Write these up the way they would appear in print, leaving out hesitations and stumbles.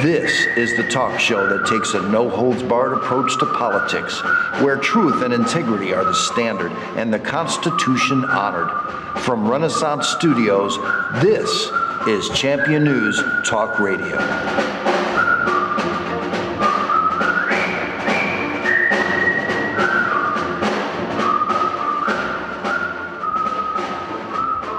This is the talk show that takes a no-holds-barred approach to politics, where truth and integrity are the standard and the Constitution honored. From Renaissance Studios, this is Champion News Talk Radio.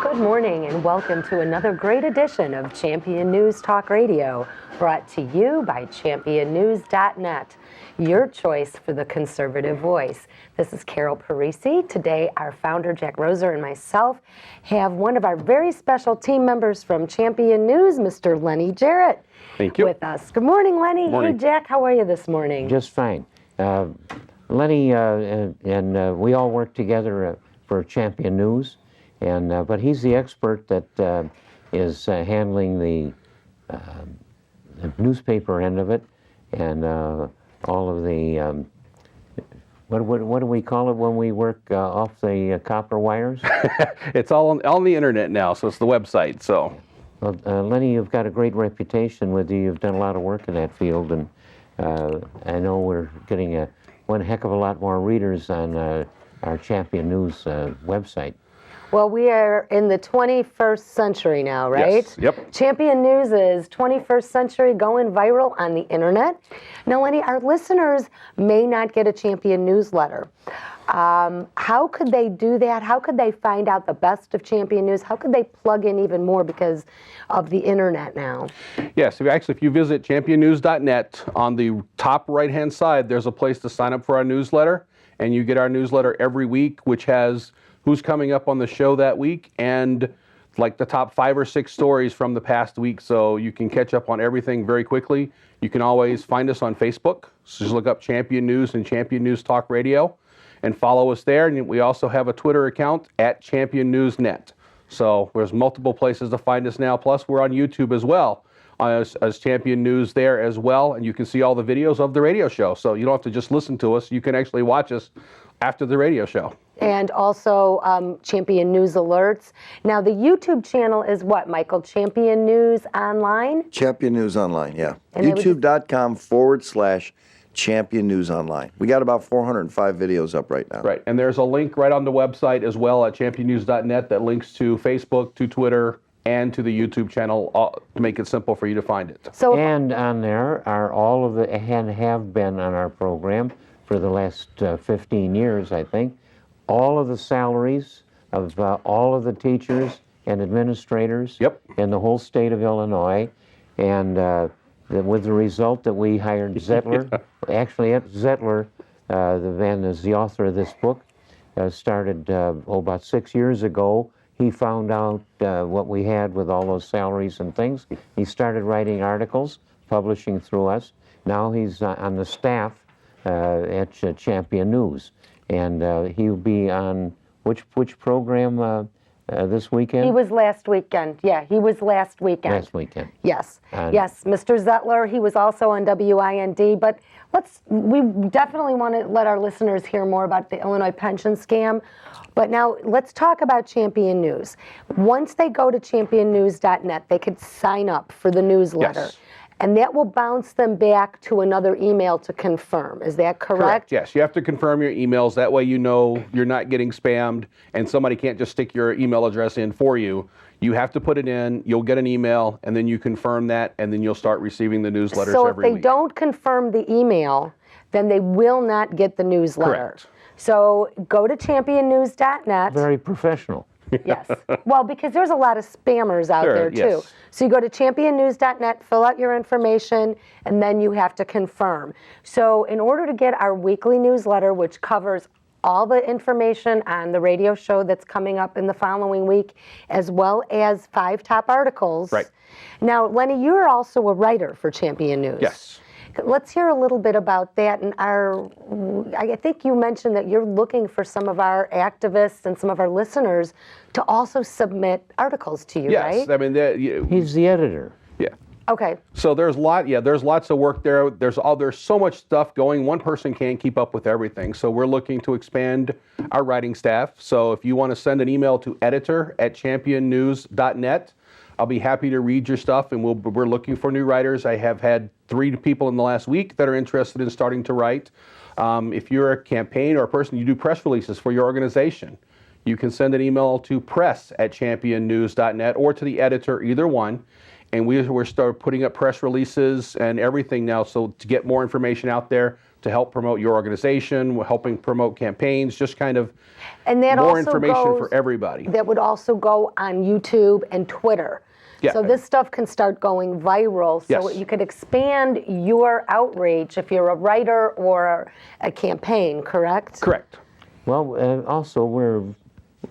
Good morning and welcome to another great edition of Champion News Talk Radio, brought to you by championnews.net, your choice for the conservative voice. This is Ann Parisi. Today, our founder, Jack Roser, and myself have one of our very special team members from Champion News, Mr. Lennie Jarrett, Thank you. with us. Good morning, Lennie. Morning. Hey, Jack, how are you this morning? Just fine. Lennie and we all work together for Champion News, and but he's the expert that is handling the newspaper end of it, and all of the what do we call it when we work off the copper wires? It's all on the internet now, so it's the website. So, Well, Lennie, you've got a great reputation with you. You've done a lot of work in that field, and I know we're getting one heck of a lot more readers on our Champion News website. Well, we are in the 21st century now, right? Yes, yep. Champion News is 21st century going viral on the internet. Now, Lennie, our listeners may not get a Champion newsletter. How could they do that? How could they find out the best of Champion News? How could they plug in even more because of the internet now? yes, if you visit championnews.net, on the top right-hand side, there's a place to sign up for our newsletter, and you get our newsletter every week, which has who's coming up on the show that week and like the top 5 or 6 stories from the past week, so you can catch up on everything very quickly. You can always find us on Facebook, so just look up Champion News and Champion News Talk Radio and follow us there. And we also have a Twitter account at Champion News Net. So there's multiple places to find us now, plus we're on YouTube as well as Champion News there as well, and you can see all the videos of the radio show, so you don't have to just listen to us, you can actually watch us after the radio show. And also Champion News Alerts. Now, the YouTube channel is what, Michael? Champion News Online? Champion News Online, yeah. And it was- YouTube.com/Champion News Online. We got about 405 videos up right now. Right, and there's a link right on the website as well at championnews.net that links to Facebook, to Twitter, and to the YouTube channel to make it simple for you to find it. So, And on there are all of the, and have been on our program for the last 15 years, I think, all of the salaries of all of the teachers and administrators Yep. in the whole state of Illinois, and with the result that we hired Zettler. Actually, Zettler, the man is the author of this book, started about 6 years ago. He found out what we had with all those salaries and things. He started writing articles, publishing through us. Now he's on the staff at Champion News, and he'll be on which program this weekend? he was last weekend. Yeah, he was last weekend. Last weekend. Yes, And- yes, Mr. Zettler, he was also on WIND, but we definitely want to let our listeners hear more about the Illinois pension scam. But now let's talk about Champion News. Once they go to championnews.net, they could sign up for the newsletter. Yes. And that will bounce them back to another email to confirm. Is that correct? Yes, you have to confirm your emails. That way you know you're not getting spammed and somebody can't just stick your email address in for you. You have to put it in, you'll get an email, and then you confirm that, and then you'll start receiving the newsletters So if every they week. don't confirm the email, then they will not get the newsletter. Correct. So go to championnews.net. Very professional. Yes. Well, because there's a lot of spammers out Sure, there too. yes. So you go to championnews.net, fill out your information, and then you have to confirm. So in order to get our weekly newsletter, which covers all the information on the radio show that's coming up in the following week, as well as 5 top articles. Right. Now, Lennie, you're also a writer for Champion News. Yes. Let's hear a little bit about that. And I think you mentioned that you're looking for some of our activists and some of our listeners to also submit articles to you, Yes, right? I mean, He's the editor. yeah. Okay. So there's lots of work there. There's so much stuff going. One person can't keep up with everything. So we're looking to expand our writing staff. So if you want to send an email to editor@championnews.net, I'll be happy to read your stuff, and we're looking for new writers. I have had 3 people in the last week that are interested in starting to write. If you're a campaign or a person, you do press releases for your organization, you can send an email to press@championnews.net or to the editor, either one. And we're start putting up press releases and everything now, so to get more information out there to help promote your organization. We're helping promote campaigns, just kind of and that more also information goes, for everybody. That would also go on YouTube and Twitter. Yeah. So this stuff can start going viral. So Yes. you could expand your outreach if you're a writer or a campaign, correct? Correct. Well, also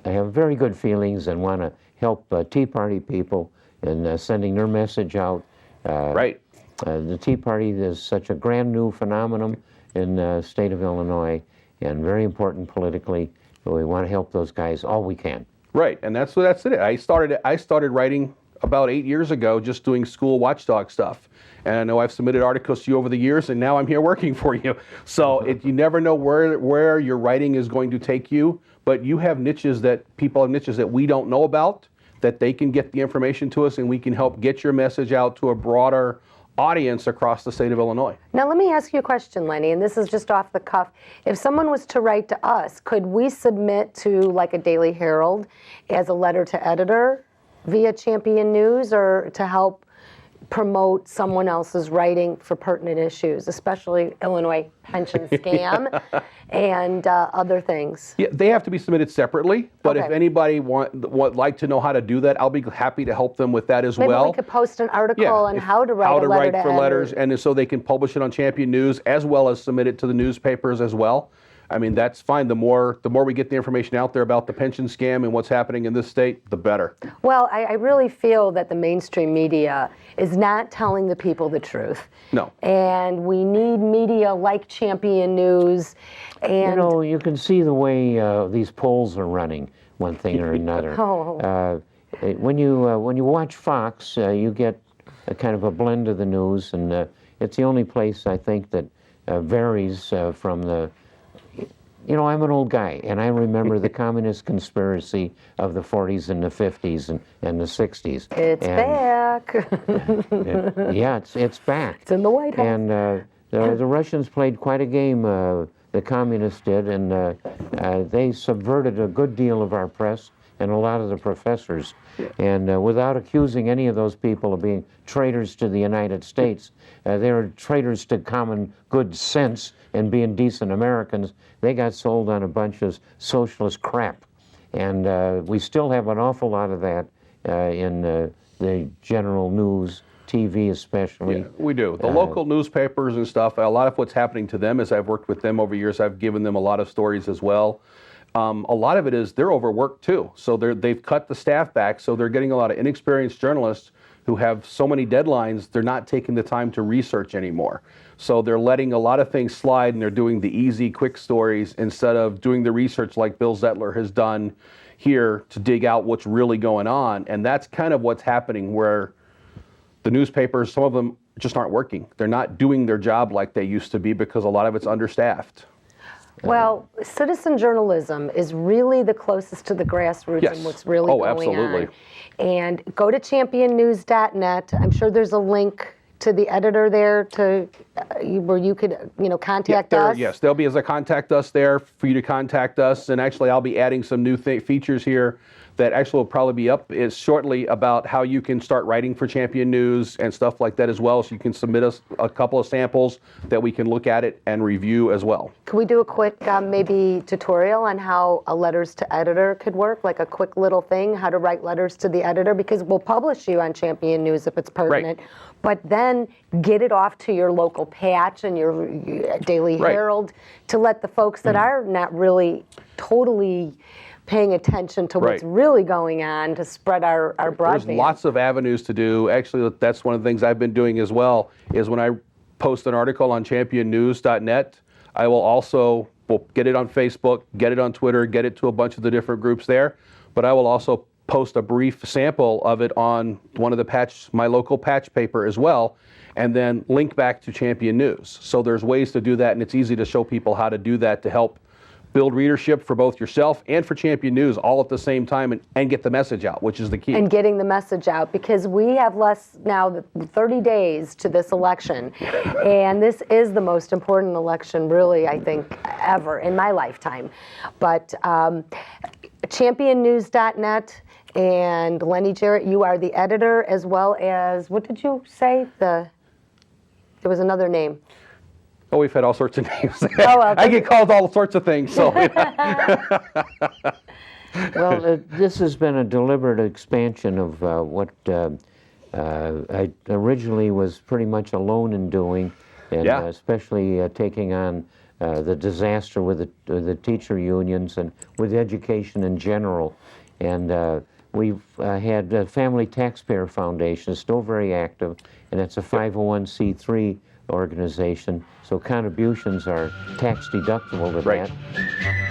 I have very good feelings and want to help Tea Party people in sending their message out. Right. The Tea Party is such a grand new phenomenon in the state of Illinois and very important politically. We want to help those guys all we can. Right, and that's it. I started writing about 8 years ago, just doing school watchdog stuff. And I know I've submitted articles to you over the years, and now I'm here working for you. So you never know where your writing is going to take you, but you have niches that people have niches that we don't know about, that they can get the information to us, and we can help get your message out to a broader audience across the state of Illinois. Now let me ask you a question, Lennie, and this is just off the cuff. If someone was to write to us, could we submit to like a Daily Herald as a letter to editor via Champion News, or to help promote someone else's writing for pertinent issues, especially Illinois pension scam and other things? Yeah, they have to be submitted separately, but if Okay. anybody would like to know how to do that, I'll be happy to help them with that as Maybe well. we could post an article on if- how to write a letter write to for editor. letters, and so they can publish it on Champion News as well as submit it to the newspapers as well. I mean, that's fine. The more we get the information out there about the pension scam and what's happening in this state, the better. Well, I really feel that the mainstream media is not telling the people the truth. No. And we need media like Champion News. And You know, you can see the way these polls are running, one thing or another. Oh. When you watch Fox, you get a kind of a blend of the news, and it's the only place I think that varies from the. You know, I'm an old guy, and I remember the communist conspiracy of the 40s and the 50s and the 60s. it's back. Yeah, it's back. It's in the White House. And the Russians played quite a game, the communists did, and they subverted a good deal of our press and a lot of the professors. And without accusing any of those people of being traitors to the United States, they were traitors to common good sense and being decent Americans. They got sold on a bunch of socialist crap. And we still have an awful lot of that in the general news, TV especially. Yeah, we do. The local newspapers and stuff, a lot of what's happening to them, as I've worked with them over years, I've given them a lot of stories as well. A lot of it is they're overworked too. So they've cut the staff back, so they're getting a lot of inexperienced journalists who have so many deadlines, they're not taking the time to research anymore. So they're letting a lot of things slide, and they're doing the easy, quick stories instead of doing the research like Bill Zettler has done here to dig out what's really going on. And that's kind of what's happening, where the newspapers, some of them just aren't working. They're not doing their job like they used to be because a lot of it's understaffed. Well, citizen journalism is really the closest to the grassroots Yes. and what's really going Absolutely. on. And go to championnews.net. I'm sure there's a link to the editor there to where you could, contact us. Yes, there'll be as a contact us there for you to contact us. And actually, I'll be adding some new features here that actually will probably be up is shortly about how you can start writing for Champion News and stuff like that as well. So you can submit us a couple of samples that we can look at it and review as well. Can we do a quick maybe tutorial on how a letters to editor could work? Like a quick little thing, how to write letters to the editor? Because we'll publish you on Champion News if it's pertinent. But then get it off to your local patch and your Daily Herald to let the folks that are not really totally paying attention to what's really going on to spread our broadband. There's lots of avenues to do. Actually, that's one of the things I've been doing as well, is when I post an article on championnews.net, I will also get it on Facebook, get it on Twitter, get it to a bunch of the different groups there, but I will also post a brief sample of it on one of the my local patch paper as well, and then link back to Champion News. So there's ways to do that, and it's easy to show people how to do that to help build readership for both yourself and for Champion News all at the same time and get the message out, which is the key. And getting the message out, because we have less now than 30 days to this election. And this is the most important election, really, I think, ever in my lifetime. But championnews.net, and Lennie Jarrett, you are the editor, as well as, what did you say? There was another name. Oh, we've had all sorts of names. Oh, well, I get called all sorts of things. So. Well, this has been a deliberate expansion of what I originally was pretty much alone in doing, and Yeah. especially taking on the disaster with the teacher unions and with education in general. And we've had a Family Taxpayer Foundation, still very active, and it's a 501c3 organization, so contributions are tax deductible to Right. that.